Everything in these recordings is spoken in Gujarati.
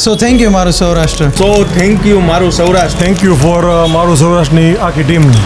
સો થેન્ક યુ મારું સૌરાષ્ટ્ર. સો થેન્ક યુ મારું સૌરાષ્ટ્ર. થેન્ક યુ ફોર મારું સૌરાષ્ટ્રની આખી ટીમને.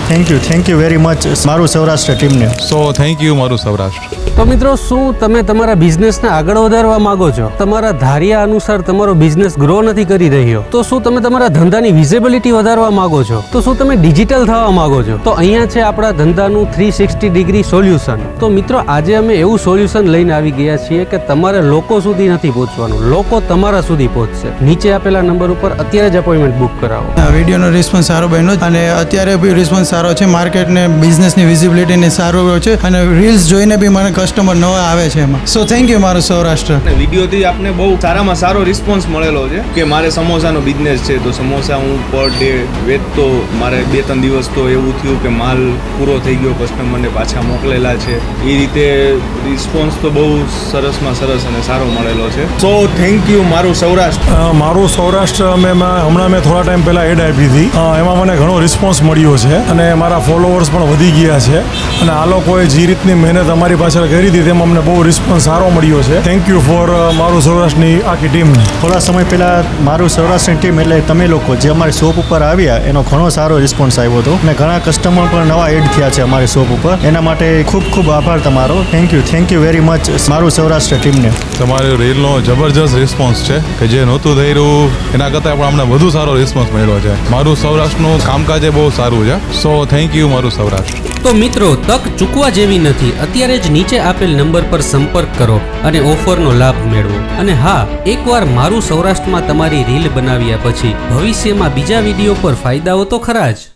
થેન્ક યુ વેરી મચ મારું સૌરાષ્ટ્ર ટીમને. સો થેન્ક યુ મારું સૌરાષ્ટ્ર. તો મિત્રો, શું તમે તમારા બિઝનેસને આગળ વધારવા માંગો છો? તમારા ધાર્યા અનુસાર તમારો બિઝનેસ ગ્રો નથી કરી રહ્યો? તો શું તમે તમારા ધંધાની વિઝિબિલિટી વધારવા માંગો છો? તો શું તમે ડિજિટલ થવા માંગો છો? તો અહીંયા છે આપણા ધંધાનું 360 ડિગ્રી સોલ્યુશન. તો મિત્રો, આજે અમે એવું સોલ્યુશન લઈને આવી ગયા છીએ કે તમારે લોકો સુધી નથી પહોંચવાનું, લોકો તમારા સુધી પહોંચશે. નીચે આપેલા નંબર ઉપર અત્યારે જ અપોઇન્ટમેન્ટ બુક કરાવો. આ વિડીયોનો રિસ્પોન્સ સારો બન્યો અને અત્યારે બી રિસ્પોન્સ સારો છે. માર્કેટને બિઝનેસની વિઝિબિલિટીને સારો છે અને રીલ્સ જોઈને બી મને કસ્ટમર નવા આવે છે એમાં. સો થેન્ક યુ મારું સૌરાષ્ટ્ર. વિડીયોથી આપને બહુ સારામાં સારો રિસ્પોન્સ મળેલો છે કે મારે સમોસાનો બિઝનેસ છે, તો સમોસા હું પર ડે વેચતો. મારે 2-3 દિવસ તો એવું થયું કે માલ પૂરો થઈ ગયો, કસ્ટમરને પાછા મોકલેલા છે. એ રીતે રિસ્પોન્સ તો બહુ સરસમાં સરસ અને સારો મળેલો છે. સો થેન્ક યુ મારું સૌરાષ્ટ્ર. મારું સૌરાષ્ટ્ર હમણાં મેં થોડા ટાઈમ પહેલાં એડ આપી હતી. એમાં મને ઘણો રિસ્પોન્સ મળ્યો છે અને મારા ફોલોવર્સ પણ વધી ગયા છે અને આ લોકોએ જે રીતની મહેનત અમારી પાછળ કરી હતી તેમાં અમને બહુ રિસ્પોન્સ સારો મળ્યો છે. થેન્ક યુ ફોર મારું સૌરાષ્ટ્રની આખી ટીમને. થોડા સમય પહેલાં મારું સૌરાષ્ટ્રની ટીમ એટલે તમે લોકો જે અમારી શોપ ઉપર આવ્યા એનો ઘણો સારો રિસ્પોન્સ આવ્યો હતો અને ઘણા કસ્ટમર પણ નવા એડ થયા છે અમારી શોપ ઉપર. એના માટે ખૂબ ખૂબ આભાર તમારો. થેન્ક યુ વેરી મચ મારું સૌરાષ્ટ્ર ટીમને. તમારી રીલનો જબરજસ્ત રિસ્પોન્સ છે કે જે નહોતું થઈ રહ્યું એના કરતાં પણ અમને વધુ સારો રિસ્પોન્સ મળ્યો છે. મારું સૌરાષ્ટ્રનું કામકાજ એ બહુ સારું છે. સો થેન્ક યુ મારું સૌરાષ્ટ્ર. તો મિત્રો, તક ચૂકવા જેવી નથી. અત્યારે જ નીચે આપેલ નંબર પર સંપર્ક કરો અને ઓફરનો લાભ મેળવો. અને હા, એકવાર મારું સૌરાષ્ટ્રમાં તમારી રીલ બનાવ્યા પછી ભવિષ્યમાં બીજા વિડીયો પર ફાયદાઓ તો ખરા જ.